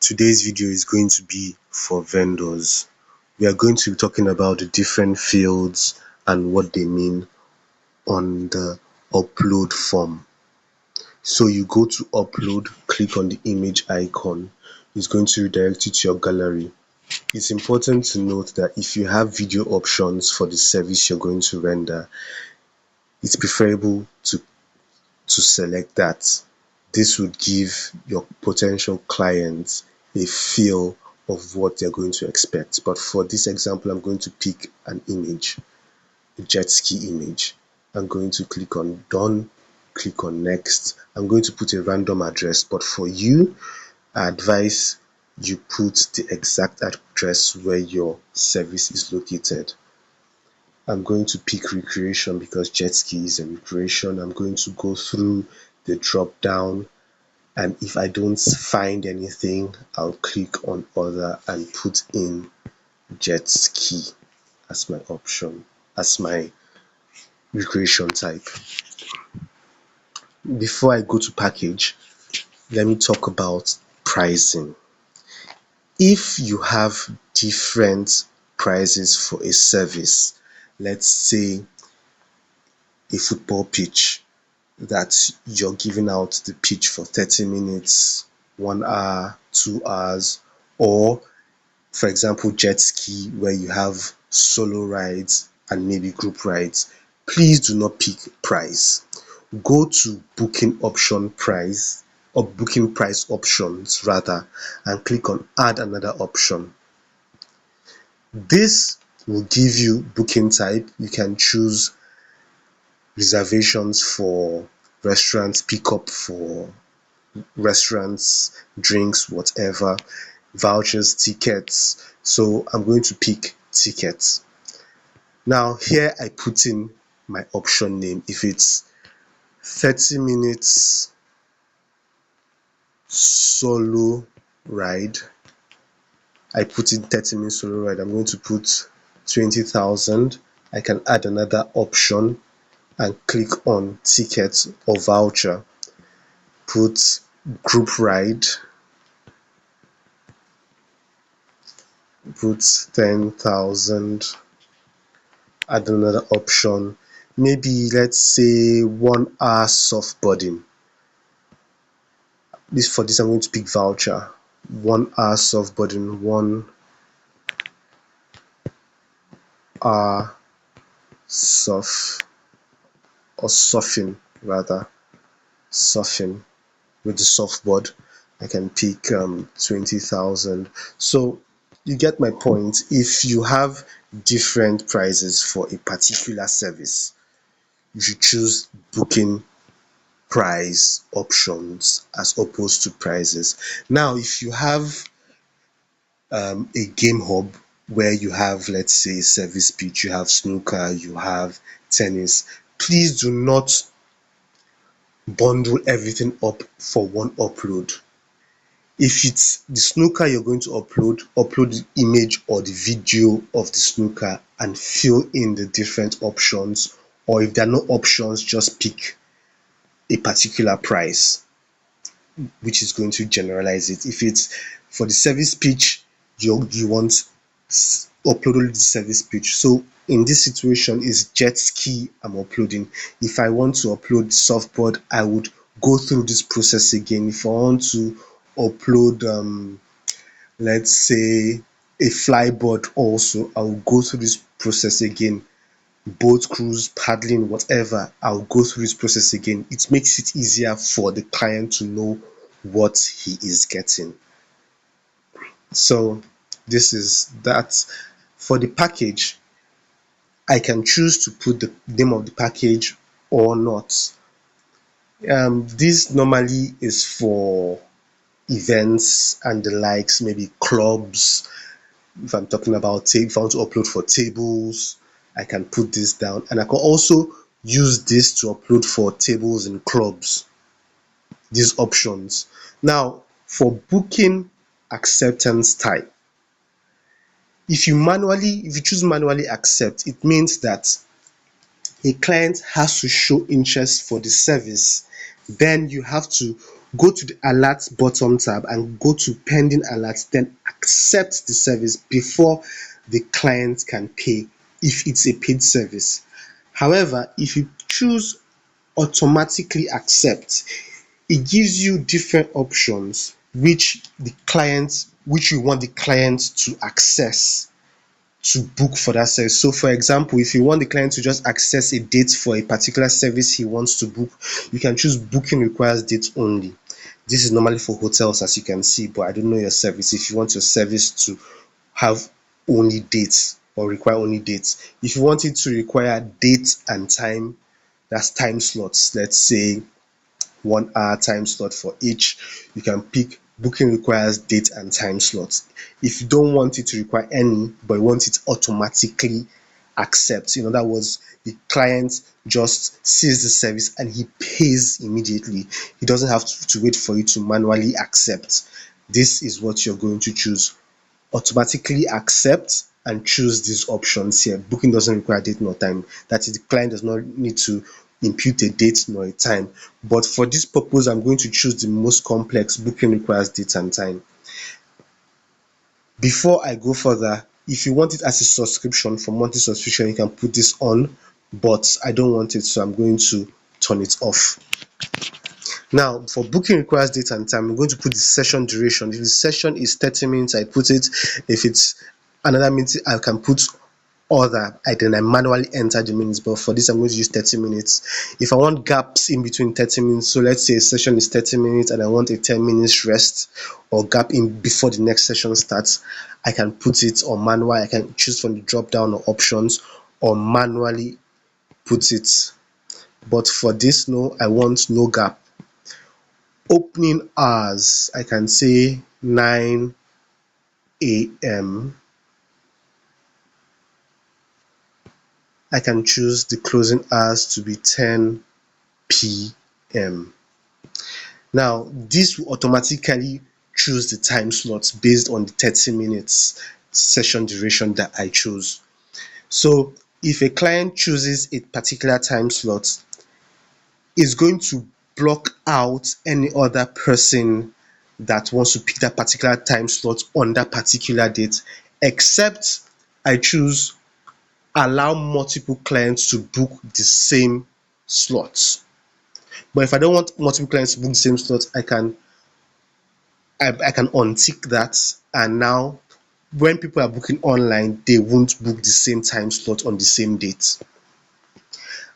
Today's video is going to be for vendors. We are going to be talking about the different fields and what they mean on the upload form. So you go to upload, click on the image icon. It's going to redirect you to your gallery. It's important to note that if you have video options for the service you're going to render, it's preferable to select that. This would give your potential clients a feel of what they're going to expect. But for this example, I'm going to pick an image, a jet ski image. I'm going to click on done, click on next. I'm going to put a random address, but for you, I advise you put the exact address where your service is located. I'm going to pick recreation because jet ski is a recreation. I'm going to go through the drop down, and if I don't find anything, I'll click on other and put in jet ski as my option, as my recreation type. Before I go to package, let me talk about pricing. If you have different prices for a service, let's say a football pitch, that you're giving out the pitch for 30 minutes, 1 hour, 2 hours, or for example, jet ski where you have solo rides and maybe group rides, please do not pick price. Go to booking price options rather, and click on add another option. This will give you booking type. You can choose reservations for restaurants, pickup for restaurants, drinks, whatever, vouchers, tickets. So I'm going to pick tickets. Now here I put in my option name. If it's 30 minutes solo ride, I put in 30 minutes solo ride. I'm going to put 20,000. I can add another option and click on ticket or voucher. Put group ride, put 10,000, add another option, maybe let's say 1 hour softboarding. For this I'm going to pick voucher, 1 hour softboarding, 1 hour surfing rather, surfing with the softboard. I can pick 20,000. So you get my point. If you have different prices for a particular service, you should choose booking price options as opposed to prices. Now, if you have a game hub where you have, let's say, service pitch, you have snooker, you have tennis, please do not bundle everything up for one upload. If it's the snooker you're going to upload the image or the video of the snooker and fill in the different options, or if there are no options, just pick a particular price, which is going to generalize it. If it's for the service pitch, you want upload only the service pitch. So in this situation is jet ski I'm uploading. If I want to upload the softboard, I would go through this process again. If I want to upload let's say a flyboard also, I will go through this process again. Boat cruise, paddling, whatever, I'll go through this process again. It makes it easier for the client to know what he is getting. So this is that. For the package, I can choose to put the name of the package or not. This normally is for events and the likes, maybe clubs. If I'm talking about if I want to upload for tables, I can put this down, and I can also use this to upload for tables and clubs, these options. Now for booking acceptance type, if you choose manually accept, it means that a client has to show interest for the service. Then you have to go to the alert bottom tab and go to pending alerts, then accept the service before the client can pay if it's a paid service. However, if you choose automatically accept, it gives you different options which you want the client to access to book for that service. So for example, if you want the client to just access a date for a particular service he wants to book, you can choose booking requires date only. This is normally for hotels, as you can see, but I don't know your service. If you want your service to have only dates or require only dates, if you want it to require date and time, that's time slots, let's say 1 hour time slot for each, you can pick booking requires date and time slots. If you don't want it to require any, but you want it automatically accept, in other words, the client just sees the service and he pays immediately. He doesn't have to wait for you to manually accept. This is what you're going to choose. Automatically accept and choose these options here. Booking doesn't require date nor time. That is, the client does not need to impute a date nor a time. But for this purpose, I'm going to choose the most complex. Booking requires date and time. Before I go further, if you want it as a subscription, for monthly subscription, you can put this on, but I don't want it, so I'm going to turn it off. Now, for booking requires date and time, I'm going to put the session duration. If the session is 30 minutes, I put it. If it's another minute, I can put other. I manually enter the minutes, but for this, I'm going to use 30 minutes. If I want gaps in between 30 minutes, so let's say a session is 30 minutes and I want a 10 minutes rest or gap in before the next session starts, I can put it on manual. I can choose from the drop down or options or manually put it. But for this, no, I want no gap. Opening hours, I can say 9 a.m. I can choose the closing hours to be 10 p.m. Now, this will automatically choose the time slots based on the 30 minutes session duration that I chose. So if a client chooses a particular time slot, it's going to block out any other person that wants to pick that particular time slot on that particular date, except I choose allow multiple clients to book the same slots. But if I don't want multiple clients to book the same slot, I can untick that, and now when people are booking online, they won't book the same time slot on the same date.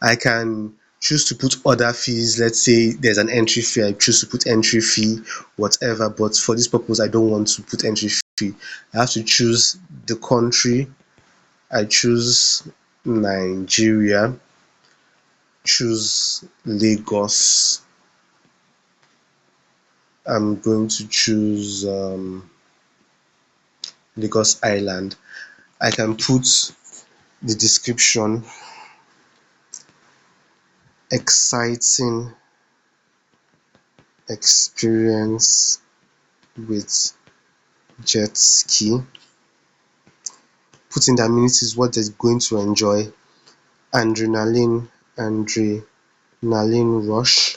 I can choose to put other fees. Let's say there's an entry fee, I choose to put entry fee, whatever. But for this purpose, I don't want to put entry fee. I have to choose the country. I choose Nigeria, choose Lagos. I'm going to choose Lagos Island. I can put the description: exciting experience with jet ski. Put in the amenities, what they're going to enjoy: adrenaline rush.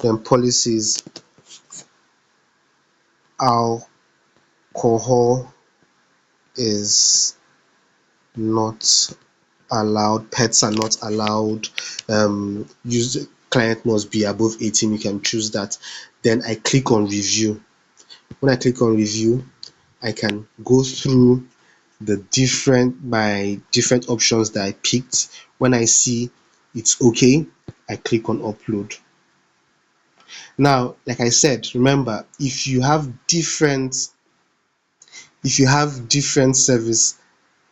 Then policies: alcohol is not allowed, pets are not allowed, use client must be above 18. You can choose that. Then I click on review. When I click on review, I can go through my different options that I picked. When I see it's okay, I click on upload. Now, like I said, remember, if you have different service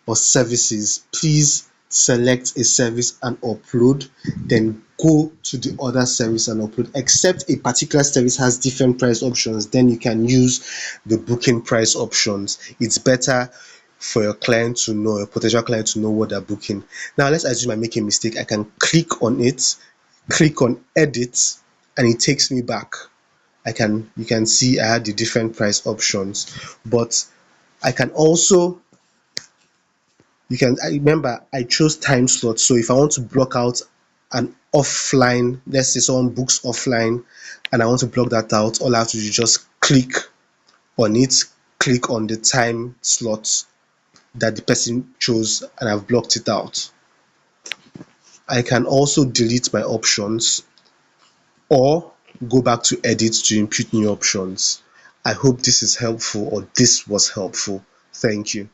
or services, please select a service and upload, then go to the other service and upload. Except a particular service has different price options, then you can use the booking price options. It's better for your client to know, your potential client to know what they're booking. Now, let's assume I make a mistake. I can click on it, click on edit, and it takes me back. You can see I had the different price options, but I can also I remember I chose time slot. So if I want to block out an offline, let's say someone books offline and I want to block that out, all I have to do is just click on it, click on the time slot that the person chose, and I've blocked it out. I can also delete my options or go back to edit to input new options. I hope this is helpful, or this was helpful. Thank you.